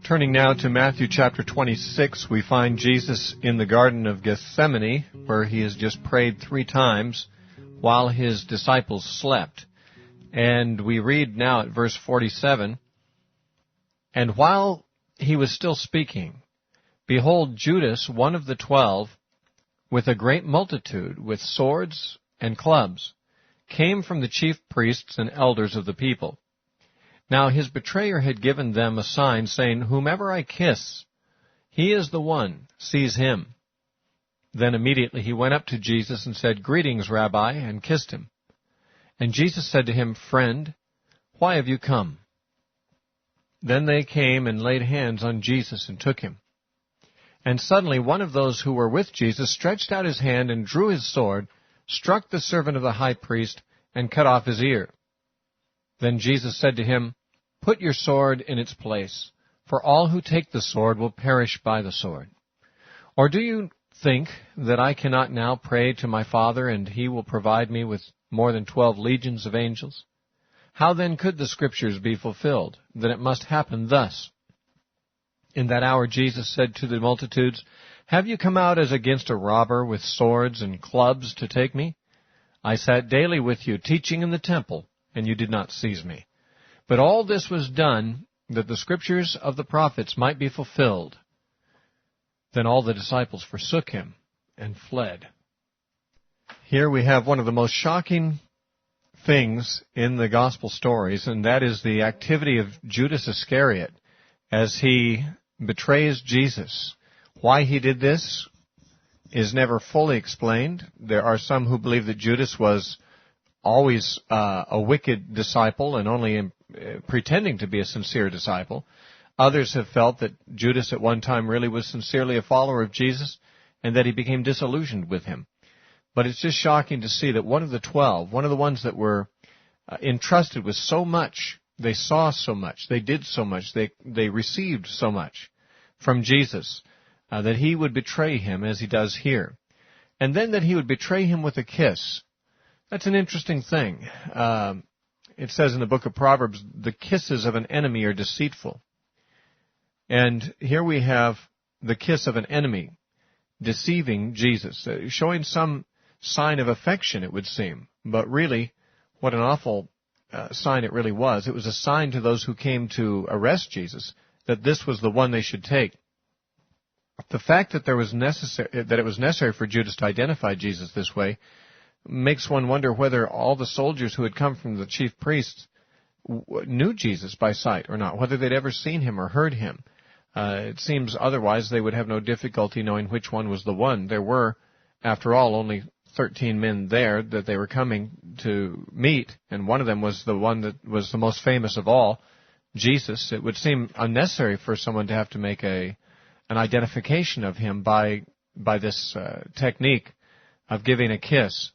Turning now to Matthew chapter 26, we find Jesus in the Garden of Gethsemane, where he has just prayed 3 times while his disciples slept. And we read now at verse 47, "And while he was still speaking, behold, Judas, one of the 12, with a great multitude, with swords and clubs, came from the chief priests and elders of the people. Now his betrayer had given them a sign, saying, 'Whomever I kiss, he is the one, seize him.' Then immediately he went up to Jesus and said, 'Greetings, Rabbi,' and kissed him. And Jesus said to him, 'Friend, why have you come?' Then they came and laid hands on Jesus and took him. And suddenly one of those who were with Jesus stretched out his hand and drew his sword, struck the servant of the high priest, and cut off his ear. Then Jesus said to him, 'Put your sword in its place, for all who take the sword will perish by the sword. Or do you think that I cannot now pray to my Father, and he will provide me with more than 12 legions of angels? How then could the Scriptures be fulfilled, that it must happen thus?' In that hour Jesus said to the multitudes, 'Have you come out as against a robber with swords and clubs to take me? I sat daily with you, teaching in the temple, and you did not seize me. But all this was done, that the Scriptures of the prophets might be fulfilled.' Then all the disciples forsook him and fled." Here we have one of the most shocking things in the gospel stories, and that is the activity of Judas Iscariot as he betrays Jesus. Why he did this is never fully explained. There are some who believe that Judas was always a wicked disciple and only pretending to be a sincere disciple. Others have felt that Judas at one time really was sincerely a follower of Jesus and that he became disillusioned with him. But it's just shocking to see that one of the 12, one of the ones that were entrusted with so much, they saw so much, they did so much, they received so much from Jesus, that he would betray him as he does here. And then that he would betray him with a kiss. That's an interesting thing. It says in the book of Proverbs, the kisses of an enemy are deceitful. And here we have the kiss of an enemy deceiving Jesus, showing some sign of affection, it would seem. But really, what an awful sign it really was. It was a sign to those who came to arrest Jesus that this was the one they should take. The fact that it was necessary for Judas to identify Jesus this way makes one wonder whether all the soldiers who had come from the chief priests knew Jesus by sight or not, whether they'd ever seen him or heard him. It seems otherwise they would have no difficulty knowing which one was the one. There were, after all, only 13 men there that they were coming to meet, and one of them was the one that was the most famous of all, Jesus. It would seem unnecessary for someone to have to make an identification of him by this technique of giving a kiss.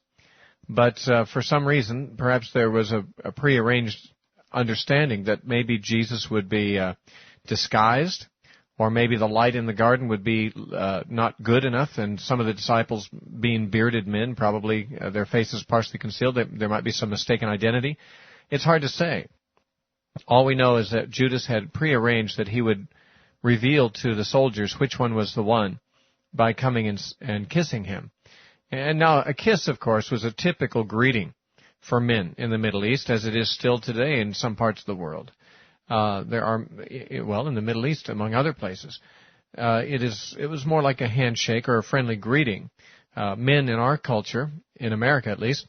But for some reason, perhaps there was a prearranged understanding that maybe Jesus would be disguised, or maybe the light in the garden would be not good enough, and some of the disciples, being bearded men, probably their faces partially concealed, there might be some mistaken identity. It's hard to say. All we know is that Judas had prearranged that he would reveal to the soldiers which one was the one by coming and kissing him. And now a kiss, of course, was a typical greeting for men in the Middle East, as it is still today in some parts of the world. There are, well, in the Middle East, among other places, it was more like a handshake or a friendly greeting. Men in our culture, in America at least,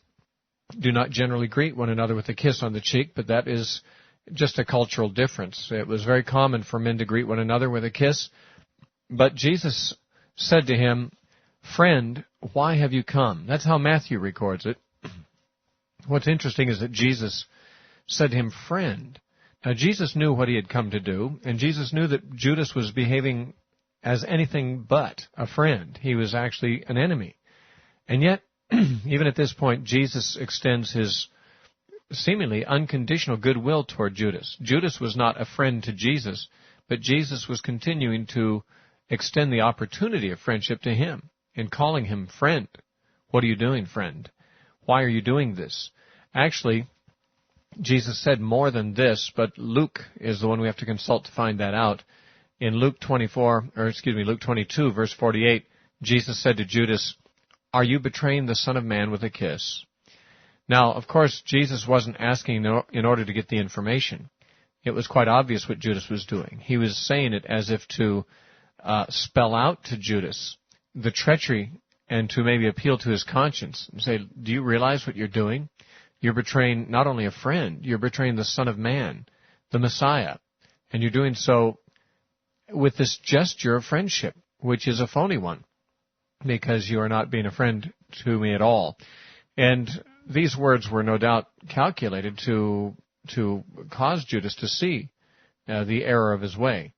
do not generally greet one another with a kiss on the cheek, but that is just a cultural difference. It was very common for men to greet one another with a kiss, but Jesus said to him, "Friend, why have you come?" That's how Matthew records it. What's interesting is that Jesus said to him, "Friend." Now, Jesus knew what he had come to do, and Jesus knew that Judas was behaving as anything but a friend. He was actually an enemy. And yet, even at this point, Jesus extends his seemingly unconditional goodwill toward Judas. Judas was not a friend to Jesus, but Jesus was continuing to extend the opportunity of friendship to him in calling him friend. What are you doing, friend? Why are you doing this? Actually, Jesus said more than this, but Luke is the one we have to consult to find that out. In Luke 22, verse 48, Jesus said to Judas, "Are you betraying the Son of Man with a kiss?" Now, of course, Jesus wasn't asking in order to get the information. It was quite obvious what Judas was doing. He was saying it as if to spell out to Judas the treachery and to maybe appeal to his conscience and say, do you realize what you're doing? You're betraying not only a friend, you're betraying the Son of Man, the Messiah. And you're doing so with this gesture of friendship, which is a phony one, because you are not being a friend to me at all. And these words were no doubt calculated to cause Judas to see the error of his way.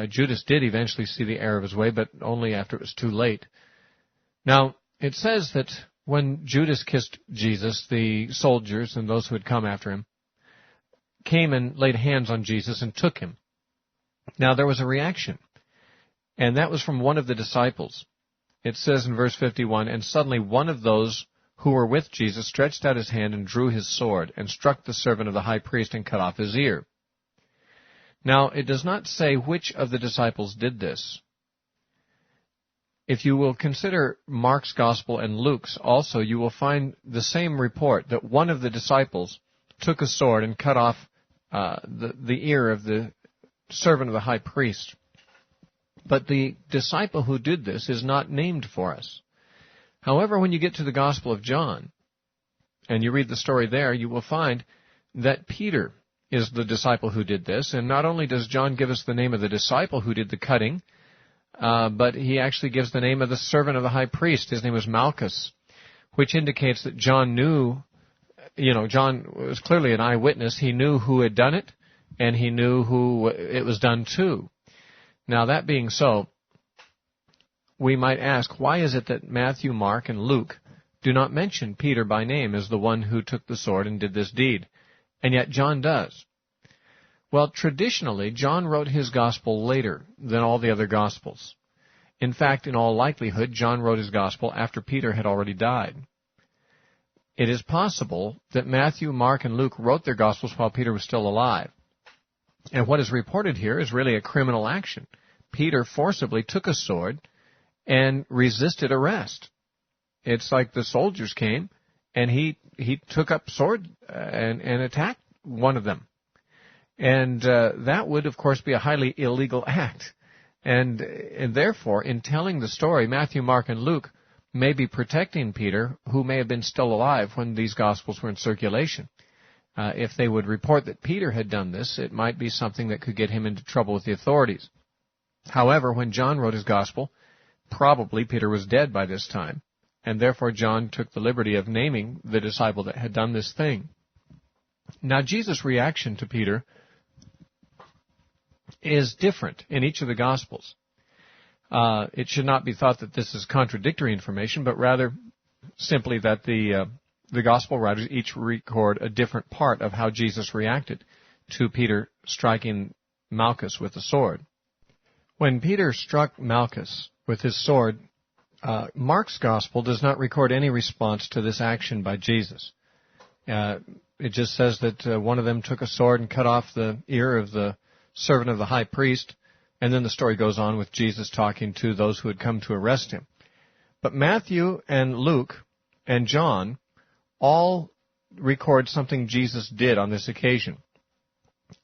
Judas did eventually see the error of his way, but only after it was too late. Now, it says that when Judas kissed Jesus, the soldiers and those who had come after him came and laid hands on Jesus and took him. Now, there was a reaction, and that was from one of the disciples. It says in verse 51, "And suddenly one of those who were with Jesus stretched out his hand and drew his sword and struck the servant of the high priest and cut off his ear." Now, it does not say which of the disciples did this. If you will consider Mark's gospel and Luke's also, you will find the same report, that one of the disciples took a sword and cut off the ear of the servant of the high priest. But the disciple who did this is not named for us. However, when you get to the Gospel of John, and you read the story there, you will find that Peter is the disciple who did this. And not only does John give us the name of the disciple who did the cutting, but he actually gives the name of the servant of the high priest. His name was Malchus, which indicates that John knew, John was clearly an eyewitness. He knew who had done it, and he knew who it was done to. Now, that being so, we might ask, why is it that Matthew, Mark, and Luke do not mention Peter by name as the one who took the sword and did this deed, and yet John does? Well, traditionally, John wrote his gospel later than all the other gospels. In fact, in all likelihood, John wrote his gospel after Peter had already died. It is possible that Matthew, Mark, and Luke wrote their gospels while Peter was still alive. And what is reported here is really a criminal action. Peter forcibly took a sword and resisted arrest. It's like the soldiers came, and he took up sword and attacked one of them. And that would, of course, be a highly illegal act. And therefore, in telling the story, Matthew, Mark, and Luke may be protecting Peter, who may have been still alive when these Gospels were in circulation. If they would report that Peter had done this, it might be something that could get him into trouble with the authorities. However, when John wrote his Gospel, probably Peter was dead by this time, and therefore John took the liberty of naming the disciple that had done this thing. Now, Jesus' reaction to Peter is different in each of the Gospels. It should not be thought that this is contradictory information, but rather simply that the Gospel writers each record a different part of how Jesus reacted to Peter striking Malchus with the sword. When Peter struck Malchus with his sword, Mark's Gospel does not record any response to this action by Jesus. It just says that one of them took a sword and cut off the ear of the servant of the high priest, and then the story goes on with Jesus talking to those who had come to arrest him. But Matthew and Luke and John all record something Jesus did on this occasion.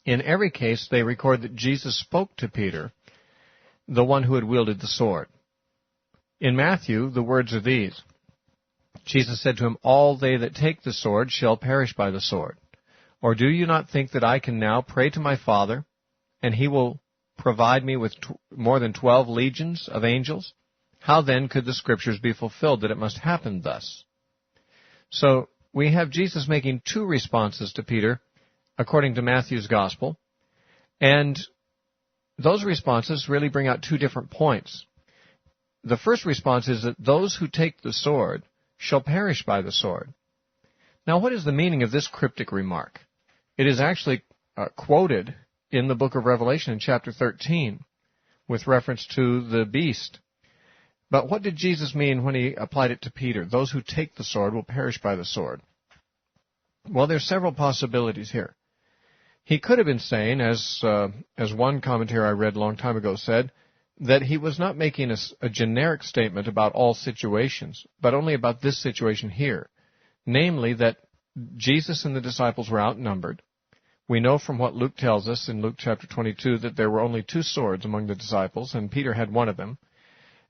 In every case, they record that Jesus spoke to Peter, the one who had wielded the sword. In Matthew, the words are these. Jesus said to him, "All they that take the sword shall perish by the sword. Or do you not think that I can now pray to my Father, and he will provide me with more than 12 legions of angels? How then could the Scriptures be fulfilled that it must happen thus?" So we have Jesus making two responses to Peter, according to Matthew's Gospel, and those responses really bring out two different points. The first response is that those who take the sword shall perish by the sword. Now, what is the meaning of this cryptic remark? It is actually quoted in the book of Revelation in chapter 13 with reference to the beast. But what did Jesus mean when he applied it to Peter? Those who take the sword will perish by the sword. Well, there's several possibilities here. He could have been saying, as one commentator I read a long time ago said, that he was not making a generic statement about all situations, but only about this situation here. Namely, that Jesus and the disciples were outnumbered. We know from what Luke tells us in Luke chapter 22 that there were only 2 swords among the disciples, and Peter had one of them,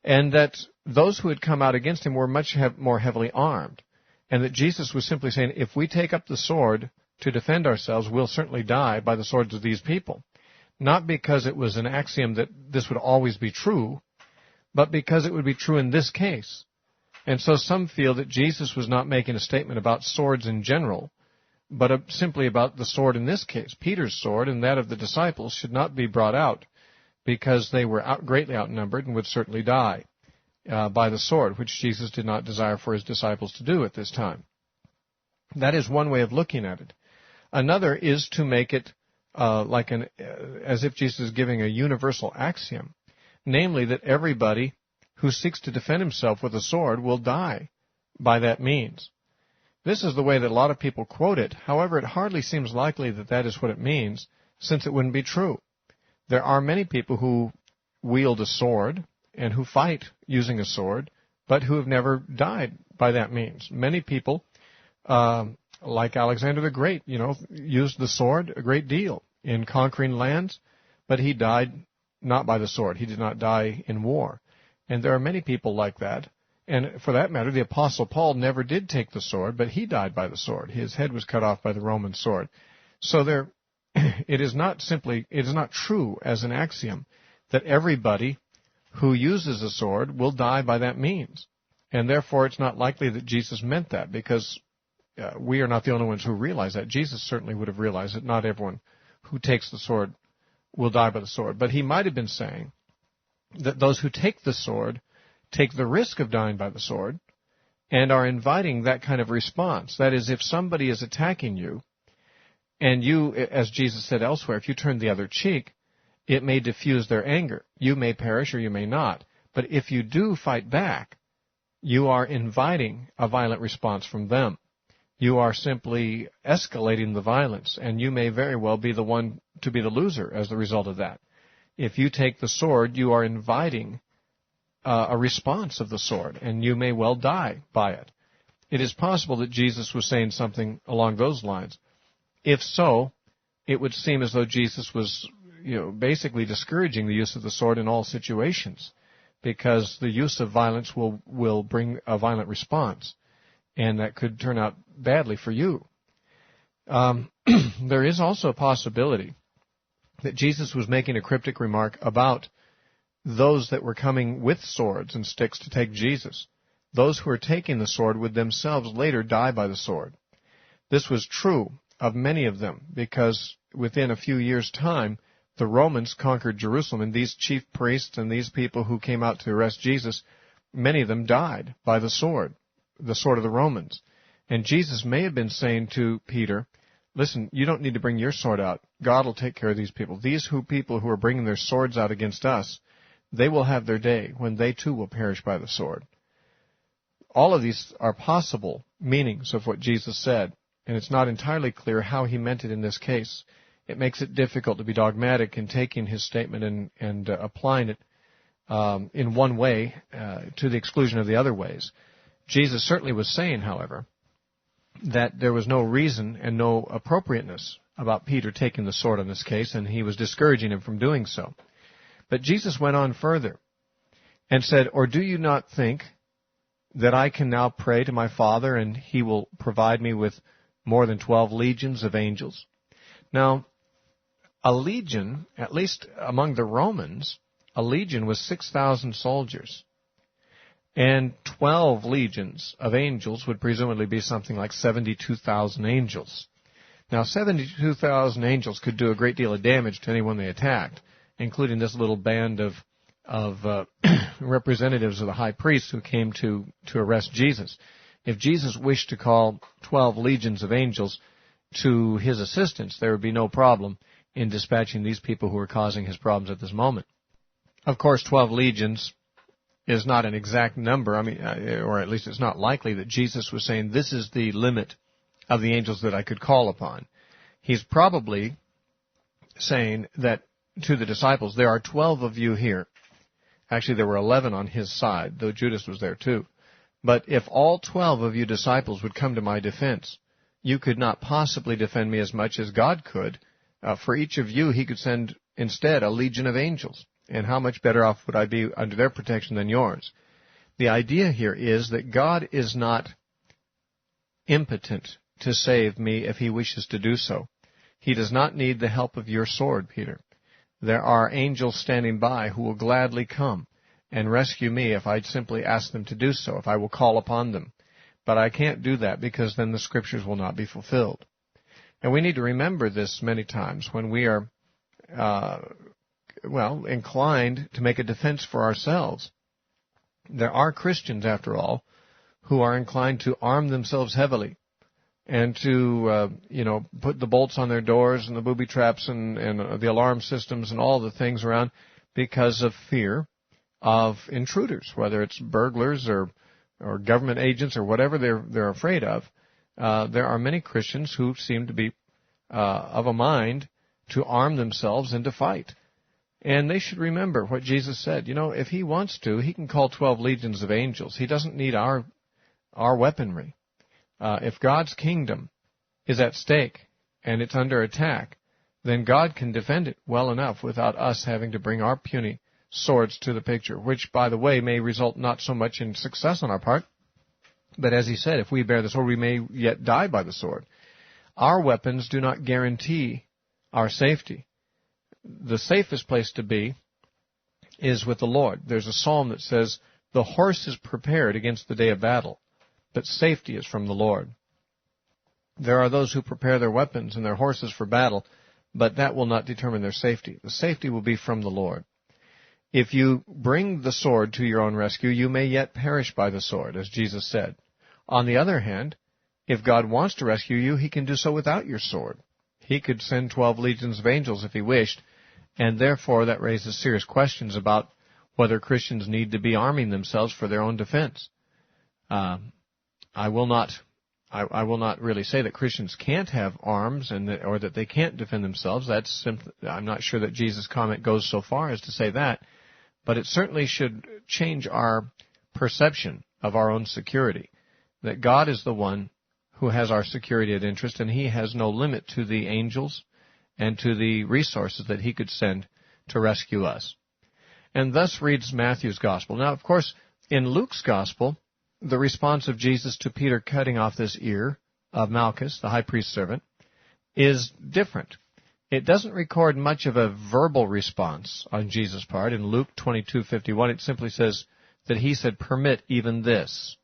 and that those who had come out against him were much more heavily armed, and that Jesus was simply saying, if we take up the sword to defend ourselves, we'll certainly die by the swords of these people. Not because it was an axiom that this would always be true, but because it would be true in this case. And so some feel that Jesus was not making a statement about swords in general, but simply about the sword in this case. Peter's sword and that of the disciples should not be brought out because they were greatly outnumbered and would certainly die by the sword, which Jesus did not desire for his disciples to do at this time. That is one way of looking at it. Another is to make it as if Jesus is giving a universal axiom, namely that everybody who seeks to defend himself with a sword will die by that means. This is the way that a lot of people quote it. However, it hardly seems likely that that is what it means, since it wouldn't be true. There are many people who wield a sword and who fight using a sword, but who have never died by that means. Many people, like Alexander the Great, used the sword a great deal in conquering lands, but he died not by the sword. He did not die in war. And there are many people like that. And for that matter, the Apostle Paul never did take the sword, but he died by the sword. His head was cut off by the Roman sword. So it is not true as an axiom that everybody who uses a sword will die by that means. And therefore, it's not likely that Jesus meant that, because we are not the only ones who realize that. Jesus certainly would have realized that not everyone who takes the sword will die by the sword. But he might have been saying that those who take the sword take the risk of dying by the sword and are inviting that kind of response. That is, if somebody is attacking you, and you, as Jesus said elsewhere, if you turn the other cheek, it may diffuse their anger. You may perish or you may not. But if you do fight back, you are inviting a violent response from them. You are simply escalating the violence, and you may very well be the one to be the loser as the result of that. If you take the sword, you are inviting a response of the sword, and you may well die by it. It is possible that Jesus was saying something along those lines. If so, it would seem as though Jesus was, basically discouraging the use of the sword in all situations, because the use of violence will bring a violent response, and that could turn out badly for you. There is also a possibility that Jesus was making a cryptic remark about those that were coming with swords and sticks to take Jesus. Those who are taking the sword would themselves later die by the sword. This was true of many of them, because within a few years' time, the Romans conquered Jerusalem, and these chief priests and these people who came out to arrest Jesus, many of them died by the sword of the Romans. And Jesus may have been saying to Peter, listen, you don't need to bring your sword out. God will take care of these people. These people who are bringing their swords out against us, they will have their day when they too will perish by the sword. All of these are possible meanings of what Jesus said, and it's not entirely clear how he meant it in this case. It makes it difficult to be dogmatic in taking his statement and applying it in one way to the exclusion of the other ways. Jesus certainly was saying, however, that there was no reason and no appropriateness about Peter taking the sword in this case, and he was discouraging him from doing so. But Jesus went on further and said, or do you not think that I can now pray to my Father, and he will provide me with more than 12 legions of angels? Now, a legion, at least among the Romans, a legion was 6,000 soldiers. And 12 legions of angels would presumably be something like 72,000 angels. Now, 72,000 angels could do a great deal of damage to anyone they attacked, including this little band of representatives of the high priests who came to arrest Jesus. If Jesus wished to call 12 legions of angels to his assistance, there would be no problem in dispatching these people who are causing his problems at this moment. Of course, 12 legions is not an exact number, or at least it's not likely that Jesus was saying, this is the limit of the angels that I could call upon. He's probably saying that to the disciples, there are 12 of you here. Actually, there were 11 on his side, though Judas was there too. But if all 12 of you disciples would come to my defense, you could not possibly defend me as much as God could. For each of you, he could send instead a legion of angels. And how much better off would I be under their protection than yours? The idea here is that God is not impotent to save me if he wishes to do so. He does not need the help of your sword, Peter. There are angels standing by who will gladly come and rescue me if I simply ask them to do so, if I will call upon them. But I can't do that because then the Scriptures will not be fulfilled. And we need to remember this many times when we are, inclined to make a defense for ourselves. There are Christians, after all, who are inclined to arm themselves heavily and to, put the bolts on their doors and the booby traps and the alarm systems and all the things around because of fear of intruders, whether it's burglars or government agents or whatever they're afraid of. There are many Christians who seem to be of a mind to arm themselves and to fight. And they should remember what Jesus said. If he wants to, he can call 12 legions of angels. He doesn't need our weaponry. If God's kingdom is at stake and it's under attack, then God can defend it well enough without us having to bring our puny swords to the picture, which, by the way, may result not so much in success on our part, but as he said, if we bear the sword, we may yet die by the sword. Our weapons do not guarantee our safety. The safest place to be is with the Lord. There's a psalm that says, "The horse is prepared against the day of battle, but safety is from the Lord." There are those who prepare their weapons and their horses for battle, but that will not determine their safety. The safety will be from the Lord. If you bring the sword to your own rescue, you may yet perish by the sword, as Jesus said. On the other hand, if God wants to rescue you, he can do so without your sword. He could send 12 legions of angels if he wished, and therefore that raises serious questions about whether Christians need to be arming themselves for their own defense. I will not really say that Christians can't have arms or that they can't defend themselves. I'm not sure that Jesus' comment goes so far as to say that, but it certainly should change our perception of our own security, that God is the one who has our security at interest, and he has no limit to the angels and to the resources that he could send to rescue us. And thus reads Matthew's Gospel. Now, of course, in Luke's Gospel, the response of Jesus to Peter cutting off this ear of Malchus, the high priest's servant, is different. It doesn't record much of a verbal response on Jesus' part. In Luke 22:51, it simply says that he said, "Permit even this."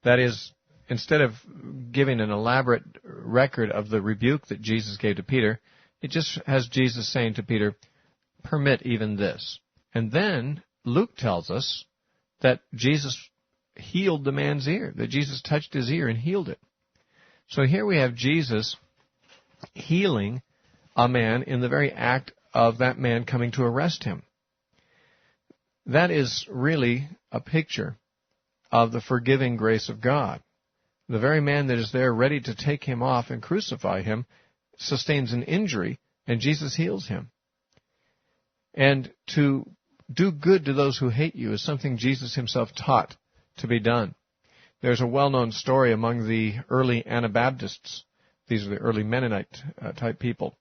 That is, instead of giving an elaborate record of the rebuke that Jesus gave to Peter, it just has Jesus saying to Peter, "Permit even this." And then Luke tells us that Jesus healed the man's ear, that Jesus touched his ear and healed it. So here we have Jesus healing a man in the very act of that man coming to arrest him. That is really a picture of the forgiving grace of God. The very man that is there ready to take him off and crucify him sustains an injury, and Jesus heals him. And to do good to those who hate you is something Jesus himself taught to be done. There's a well-known story among the early Anabaptists. These are the early Mennonite type people.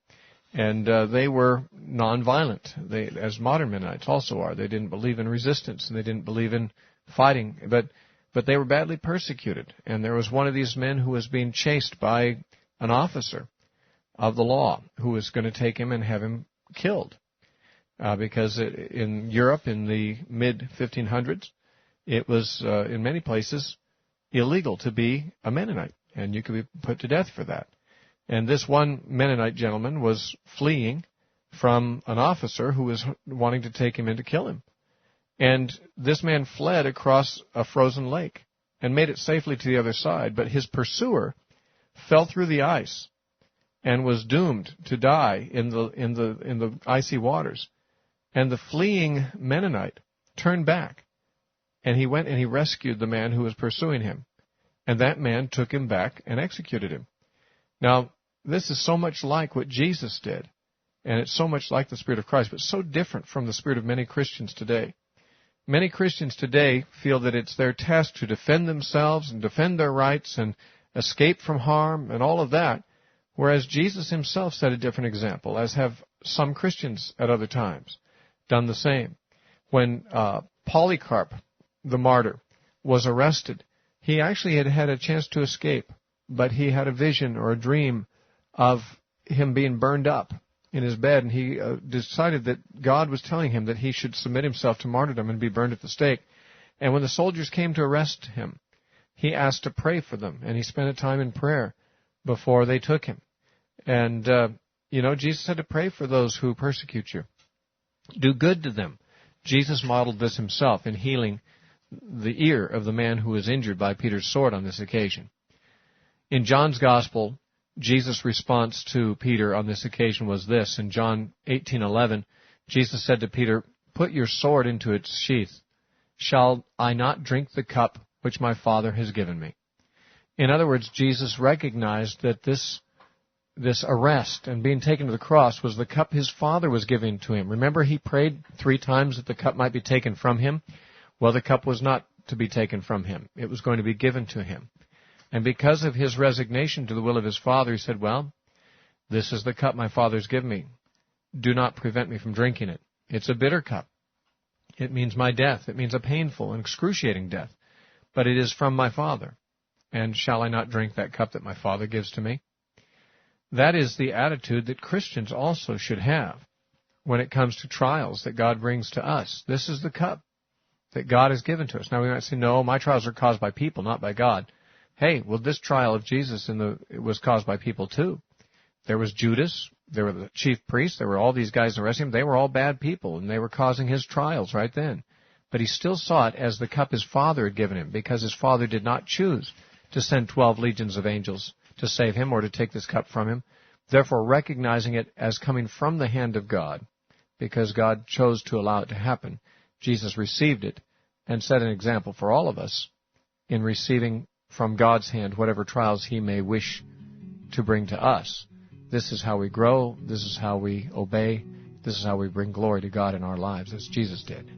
And they were nonviolent, as modern Mennonites also are. They didn't believe in resistance, and they didn't believe in fighting. But they were badly persecuted. And there was one of these men who was being chased by an officer of the law who was going to take him and have him killed. Because in Europe in the mid-1500s, it was, in many places, illegal to be a Mennonite, and you could be put to death for that. And this one Mennonite gentleman was fleeing from an officer who was wanting to take him in to kill him. And this man fled across a frozen lake and made it safely to the other side, but his pursuer fell through the ice and was doomed to die in the icy waters. And the fleeing Mennonite turned back, and he went and he rescued the man who was pursuing him. And that man took him back and executed him. Now, this is so much like what Jesus did. And it's so much like the Spirit of Christ, but so different from the spirit of many Christians today. Many Christians today feel that it's their task to defend themselves and defend their rights and escape from harm and all of that, whereas Jesus himself set a different example, as have some Christians at other times done the same. When Polycarp, the martyr, was arrested, he actually had a chance to escape, but he had a vision or a dream of him being burned up in his bed, and he decided that God was telling him that he should submit himself to martyrdom and be burned at the stake. And when the soldiers came to arrest him, he asked to pray for them, and he spent a time in prayer before they took him. And, Jesus had to pray for those who persecute you. Do good to them. Jesus modeled this himself in healing the ear of the man who was injured by Peter's sword on this occasion. In John's Gospel, Jesus' response to Peter on this occasion was this. In John 18:11, Jesus said to Peter, "Put your sword into its sheath. Shall I not drink the cup which my Father has given me?" In other words, Jesus recognized that this arrest and being taken to the cross was the cup his Father was giving to him. Remember, he prayed 3 times that the cup might be taken from him? Well, the cup was not to be taken from him. It was going to be given to him. And because of his resignation to the will of his Father, he said, well, this is the cup my Father's given me. Do not prevent me from drinking it. It's a bitter cup. It means my death. It means a painful and excruciating death. But it is from my Father. And shall I not drink that cup that my Father gives to me? That is the attitude that Christians also should have when it comes to trials that God brings to us. This is the cup that God has given to us. Now we might say, no, my trials are caused by people, not by God. Hey, well, this trial of Jesus it was caused by people too. There was Judas, there were the chief priests, there were all these guys arresting him. They were all bad people, and they were causing his trials right then. But he still saw it as the cup his Father had given him, because his Father did not choose to send 12 legions of angels to save him or to take this cup from him. Therefore, recognizing it as coming from the hand of God, because God chose to allow it to happen, Jesus received it and set an example for all of us in receiving from God's hand whatever trials he may wish to bring to us. This is how we grow. This is how we obey. This is how we bring glory to God in our lives, as Jesus did.